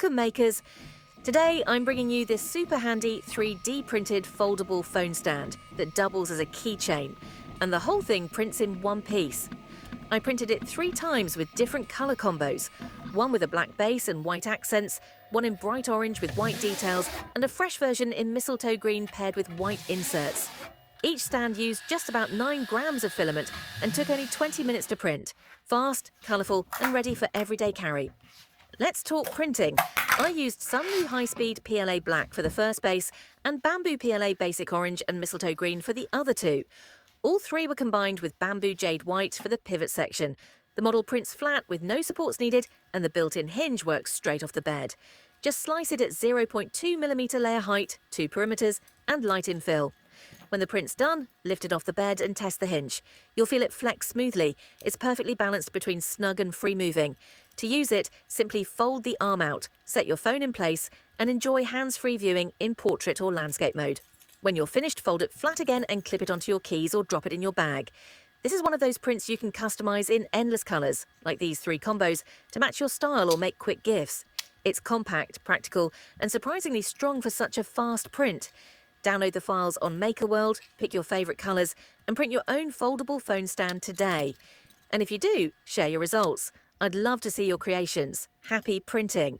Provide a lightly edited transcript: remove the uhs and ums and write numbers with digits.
Welcome makers! Today I'm bringing you this super handy 3D printed foldable phone stand that doubles as a keychain, and the whole thing prints in one piece. I printed it 3 times with different colour combos, one with a black base and white accents, one in bright orange with white details, and a fresh version in mistletoe green paired with white inserts. Each stand used just about 9 grams of filament and took only 20 minutes to print. Fast, colourful and ready for everyday carry. Let's talk printing. I used Sunlu high-speed PLA black for the first base and Bamboo PLA basic orange and mistletoe green for the other 2. All 3 were combined with Bamboo jade white for the pivot section. The model prints flat with no supports needed and the built-in hinge works straight off the bed. Just slice it at 0.2mm layer height, 2 perimeters and light infill. When the print's done, lift it off the bed and test the hinge. You'll feel it flex smoothly. It's perfectly balanced between snug and free moving. To use it, simply fold the arm out, set your phone in place and enjoy hands-free viewing in portrait or landscape mode. When you're finished, fold it flat again and clip it onto your keys or drop it in your bag. This is one of those prints you can customize in endless colors, like these 3 combos, to match your style or make quick gifts. It's compact, practical and surprisingly strong for such a fast print. Download the files on MakerWorld, pick your favourite colours and print your own foldable phone stand today. And if you do, share your results. I'd love to see your creations. Happy printing!